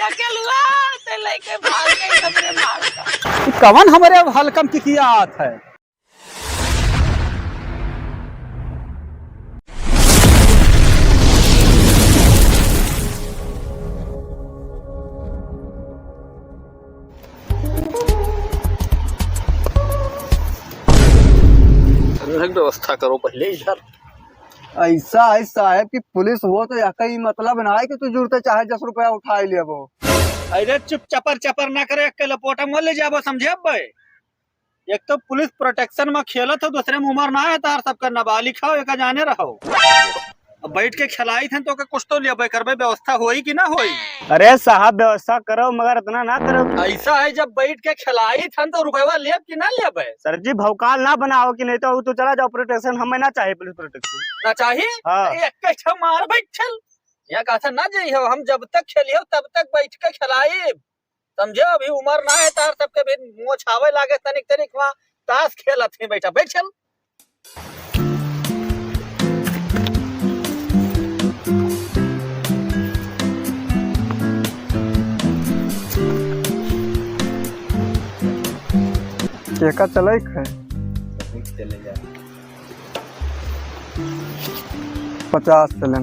अकेलुआ ते लेके भाग गई हमरे मार का। कवन हमारे हलकम की किया आत है। व्यवस्था करो पहले इधर। ऐसा है साहब की पुलिस वो तो यही मतलब ना है कि तू जुड़ते चाहे 10 रुपया उठा ले वो। अरे चुप चपर चपर ना करे, के लपोटा मोल ले जाबो समझे बे। एक तो पुलिस प्रोटेक्शन में खेलत हो, दूसरे में उम्र ना है तार सबका नाबालिग हो, एक जाने रहो। अब बैठ के खिलाई थे तो के कुछ तो ले करबे, व्यवस्था होई कि ना होई। अरे साहब व्यवस्था करो मगर इतना ना करो। ऐसा है जब बैठ के खिलाई थे तो रुपया लेब कि ना लेबे। सर जी भौकाल ना बनाओ कि नहीं तो चला जाओ प्रोटेक्शन, हमें ना चाहिए पुलिस प्रोटेक्शन। ना चाहिए हाँ। एक मार बैठ चल या कहा ना जाइए, हम जब तक खेलियो तब तक बैठ के खिलाए समझे। अभी उम्र ना है तार सबके भी मुँह छावे लागे तनिक तनिक वहाँ ताश खेलत है, बैठा बैठ चल। केका चले है 50 चले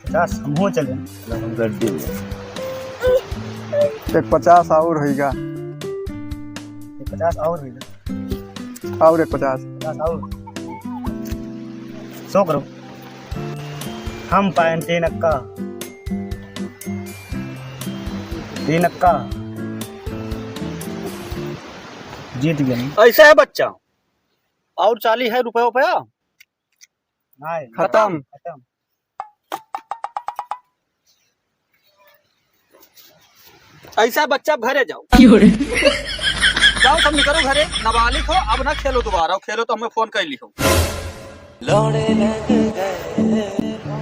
50 हम चले एक 50 और होगा 50 और एक 50 और 100 करो। हम पाए 3 अक्का जीत गए। ऐसा है बच्चा और 40 है रुपया रुपया नहीं खत्म। ऐसा बच्चा घरे जाओ जाओ तुम निकलो घरे, नाबालिग हो अब ना खेलो दोबारा, खेलो तो हमें फोन कर लियो।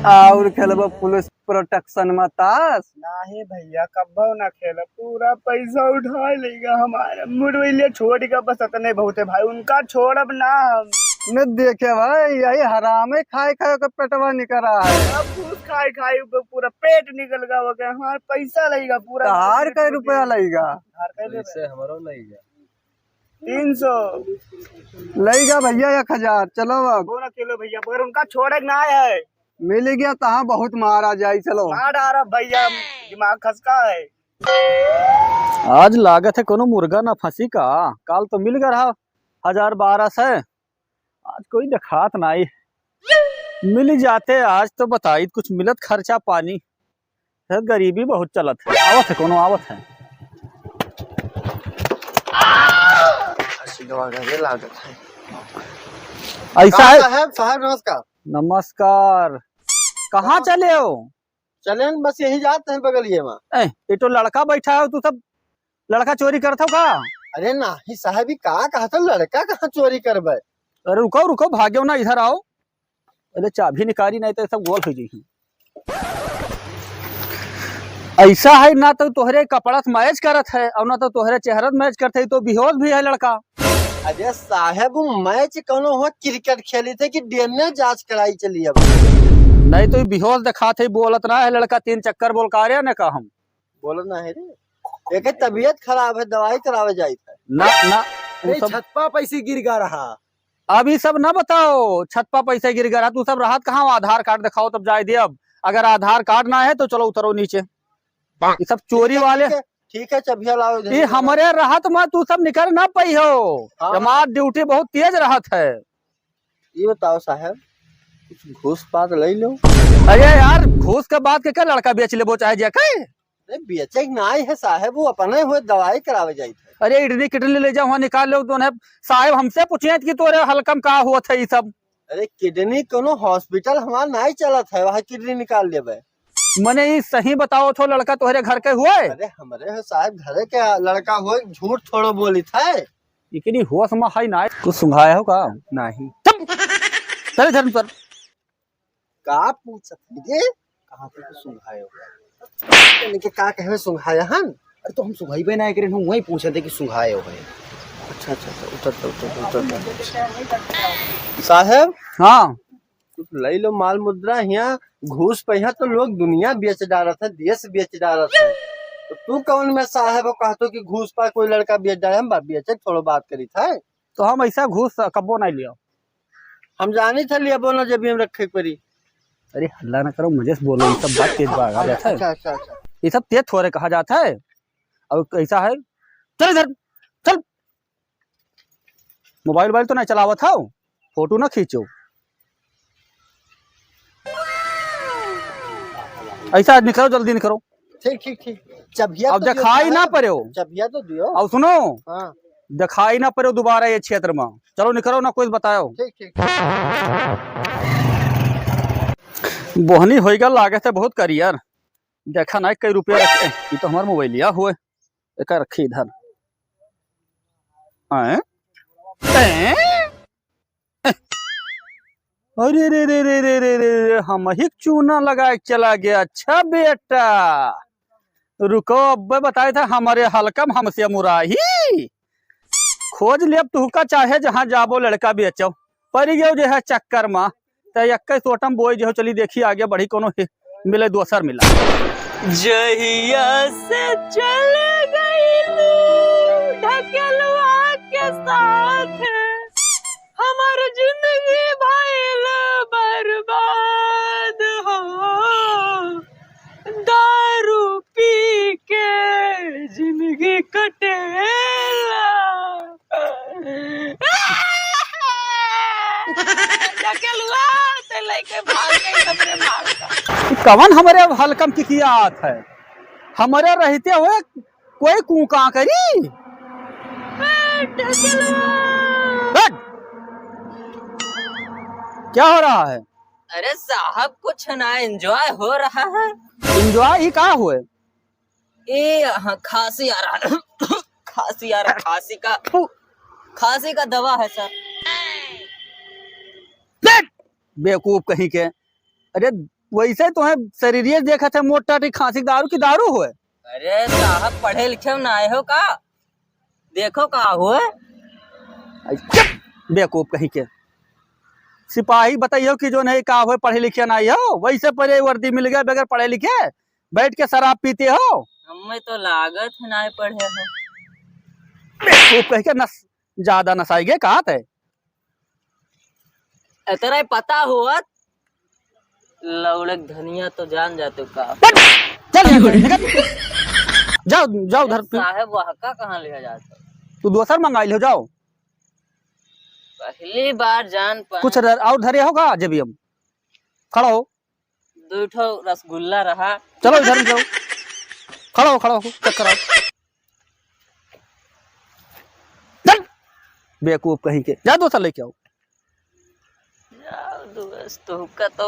और खेलब पुलिस प्रोटेक्शन में ताश नहीं भैया कब्बो ना खेला, पूरा पैसा उठा लेगा हमारा मुरवैले छोड़ के बस इतने बहुत है भाई, उनका छोड़ब ना हम। न देखे भाई यही हरामे खाए खाए का पेटवा निकल रहा है। अब घूस खाए खाए पूरा पेट निकल गया हो गया, हमारा पैसा लगेगा पूरा। हार का रुपया लगेगा, हमारा लगेगा 300 लगेगा भैया 1000। चलो अब ना किलो भैया, मगर उनका छोड़े ना है। मिल गया तहाँ बहुत मारा जाए। चलो मार डारा भैया, दिमाग खसका है। आज लागत है कोनो मुर्गा ना फंसी का, काल तो मिल गया रहा 1000-1200, आज कोई दिखात नहीं मिल जाते। आज तो बताई कुछ मिलत खर्चा पानी, गरीबी बहुत चलत है। आवत है कोनो आवत है। ऐसा है साहब नमस्कार। नमस्कार, कहाँ चले हो? चले बस यही जाते हैं बगलिए में। ये तो लड़का बैठा है, तू सब लड़का चोरी करता हो का? अरे नहीं साहब कहा कहा था लड़का कहाँ चोरी करबे। अरे रुको रुको भाग्यो ना, इधर आओ। अरे चाबी निकाली नहीं तो सब गोल हो जाएगी। ऐसा है ना तो तोहरे कपड़ा से मैच करत है और ना तो तोहरे चेहरा मैच करते, तो बेहोश भी है लड़का। अरे साहब मैच कोनो हो क्रिकेट खेली थे कि डीएनए जांच कराई चली अब। नहीं तो बेहोश दिखा थे, बोलत ना है लड़का 3 चक्कर बोल कार्य ने कहा हम बोलो ना है रे, एक तबीयत खराब है दवाई करावे जाई था ना छत पर पैसे गिर गा रहा। अभी सब ना बताओ छत पर पैसे गिर गया, तू सब राहत कहाँ? आधार कार्ड दिखाओ तब जाए दे। अब अगर आधार कार्ड ना है तो चलो उतरो नीचे। ये सब चोरी वाले ठीक है चबिया लाओ। ये हमारे राहत में तू सब निकल ना पाई हो। हमारा ड्यूटी बहुत तेज राहत है। ये बताओ साहब कुछ घूस पात ले लो। अरे यार घूस के बाद के क्या लड़का बेच ले वो चाहे जाके? बेचे नाई है साहब, वो अपने हुए दवाई करावे जाई थे। अरे इडली किडली ले जाओ वहाँ निकाल लो तो साहब हमसे पूछिए कि तोरे हलकम कहा हुआ था ये सब। अरे किडनी कोनो हॉस्पिटल हमारा नहीं चलत है, वहाँ किडनी निकाल लेबे। मने ये सही बताओ तो लड़का तोहरे घर के हुए? अरे हमारे साहब घरे के लड़का हुए, झूठ थोड़ो बोली था। इतनी होश में है ना, कुछ सुंघाया हो का? नहीं चल धर्म पर का पूछ सकते कहाँ पे सुंघाया हो के का कहे सुंघाया हन। अरे तो हम सुंघाई ना करे, हम वही पूछे थे कि सुंघाए हो गए। अच्छा अच्छा उतर साहब। हाँ कुछ ले लो माल मुद्रा, यहाँ घूस पे तो लोग दुनिया बेच डालत है, देश बेच डालत है। तो तू कौन में साहब हो कहतो कि घूस पर कोई लड़का बेच जाए हम बेचे थोड़ा बात करी था। तो हम ऐसा घूस कब्बो नहीं लिया। हम जानी था लिया बोला जब हम रखे परी। अरे हल्ला ना करो, मुझे से बोलो, ये सब बात तेज भागा जाता है। अच्छा अच्छा अच्छा। ये सब तेज थोड़े कहा जाता है। अब ऐसा है, चल इधर चल। मोबाइल तो नहीं चलावा था, फोटो ना खींचो। ऐसा निकलो, जल्दी निकलो। ठीक ठीक ठीक। चबिया अब दिखाई ना पड़े हो। चबिया तो दियो। अब सुनो, हाँ दिखाई ना पड़े दोबारा ये क्षेत्र में। चलो निकलो ना, कुछ बताओ। ठीक ठीक। बोहनी होएगा लागत है बहुत करियर। देखा ना कई रुपया रखे। ये तो हमारा मोबाइल लिया हुए, एक रखी इधर। अरे रे रे रे रे रे रे, हम ही चूना लगा के चला गया। अच्छा बेटा रुको, अब बताया था हमारे हलकम हमसे मुराही। खोज ले अब तुहका चाहे जहाँ जाबो लड़का बेचो। पड़ गयो जो है चक्कर में, तो इक्कीस टोटम बोई जो चली देखी आगे बढ़ी कोनो मिले दोसर मिला। जहिया से चले गई ढकेलुआ के साथ, हमार जिंदगी भइल बर्बाद हो। दारू पी के जिंदगी कटेला। ढकेलुआ ते लेके भाग गई हमरे मार का। कवन हमारे हलकम की कियात है, हमारे रहते हुए कोई कूका करी। हट! क्या हो रहा है? अरे साहब कुछ ना, एंजॉय हो रहा है। एंजॉय ही कहा हुए? ए हाँ, खांसी आ रहा है। खांसी आ रहा है, खांसी का दवा है सर। बेवकूफ कहीं के। अरे वैसे तो है शरीर देखा था मोटा खांसी दारू की दारू हुए। अरे साहब पढ़े लिखे में ना आए हो का? देखो का हुए। बेवकूफ कहीं के। सिपाही बताइयो कि जो नहीं कहा हुए पढ़े लिखे नहीं हो, वैसे पढ़े वर्दी मिल गया बगैर पढ़े लिखे बैठ के शराब पीते हो। हमें तो लागत है ना पढ़े हो। बेवकूफ कहीं के, नस ज्यादा नसाइगे कहा थे। तेरा पता हुआ लौड़क धनिया तो जान जाते का। चल जाओ जाओ उधर। साहब वहाँ का कहाँ लिया जाता? तू दोसर मंगाई हो, जाओ। पहली बार जान पा। कुछ और धरे होगा जब हम खड़ा हो। दो ठो रसगुल्ला रहा। चलो इधर जाओ, खड़ा हो चक्कर आओ। चल बेवकूफ कहीं के, जा दोसर लेके आओ। दोस्त का तो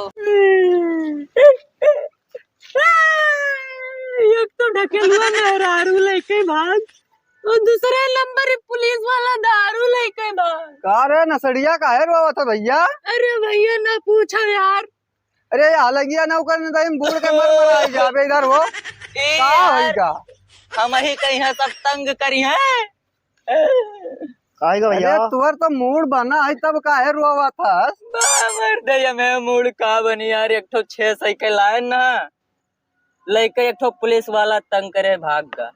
एक तो ढकेलुआ मेहरारू लेके भाग, और दूसरे नंबर पुलिस वाला दारू लेके भाग। का रे नसड़िया का है रोवा था भैया? अरे भैया ना पूछो यार। अरे हालगिया ना कर नहीं बूढ़ के मर आई जाबे इधर हो। का होई का? हम ही कहीं है सब तंग करी है। काहे का भैया? तुहर तो मूड बना है तब काहे रोवा था? बाबर दया में मूड का बनी यार। एक ठो 6 साइकिल लाए ना लेके, एक ठो पुलिस वाला तंग करे भाग गया।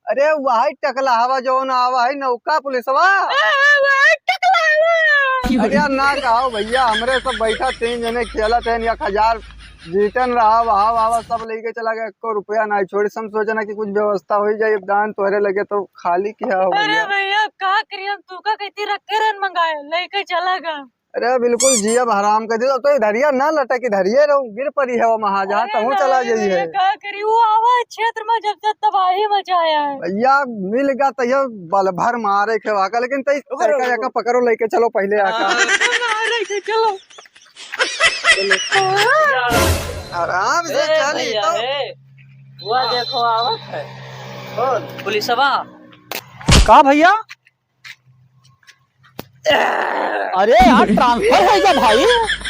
अरे वही टकला हवा जो ना आवा है नौका पुलिसवा। अरे यार ना कहो भैया, हमरे सब बैठा 3 जने खेलत है, 1000 जीतन रहा वहा वहा सब लेके चला गया। 1 रुपया ना छोड़ी। हम सोचना कि कुछ व्यवस्था हो जाए, दान तोहरे लगे तो खाली क्या हो अरे भैया। भैया का करिए, हम तू का कहती रखे रन मंगाए लेके चला गया। अरे बिल्कुल जी अब हराम कर दिया। तो इधरिया ना लटक, इधरिए रहो, गिर पड़ी है वो महा जहाँ तहु चला गई है। का करी वो आवा क्षेत्र में जब से तबाही मचाया है। भैया मिल गया तैयो बल भर मारे खेवा का, लेकिन तई पकड़ो लेके चलो पहले आका। चलो आराम से चली तो। वो देखो आवत है पुलिसवा। का भैया? अरे यार ट्रांसफर हो गया भाई।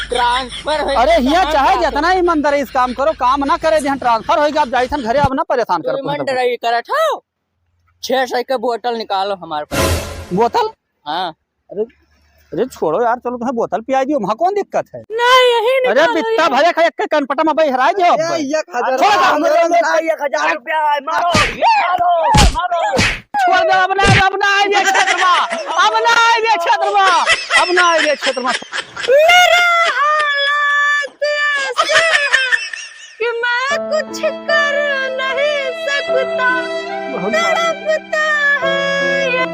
ट्रांसफर हो। अरे हिया चाहे जितना ईमानदारी इस काम करो, काम ना करे जहाँ ट्रांसफर हो गया। आप जाइसन घरे, अब ना परेशान करो। ईमानदारी करा था। 6 सौ का बोतल निकालो हमारे पास। बोतल? हाँ। अरे छोड़ो यार, चलो तुम्हें बोतल पिया दियो, वहाँ कौन दिक्कत है? नहीं यही अरे बित्ता भरे खा एक कनपटा में भाई हराए जो अब। एक हजार छोड़ दो, हमरे में 1000 रुपया है, मारो मारो। छोड़ दो अब ना आए ये क्षेत्र में, अब ना आए ये क्षेत्र में, अब ना आए ये क्षेत्र में। मेरा हालात ऐसे है कि मैं कुछ कर नहीं सकता, तड़पता है ये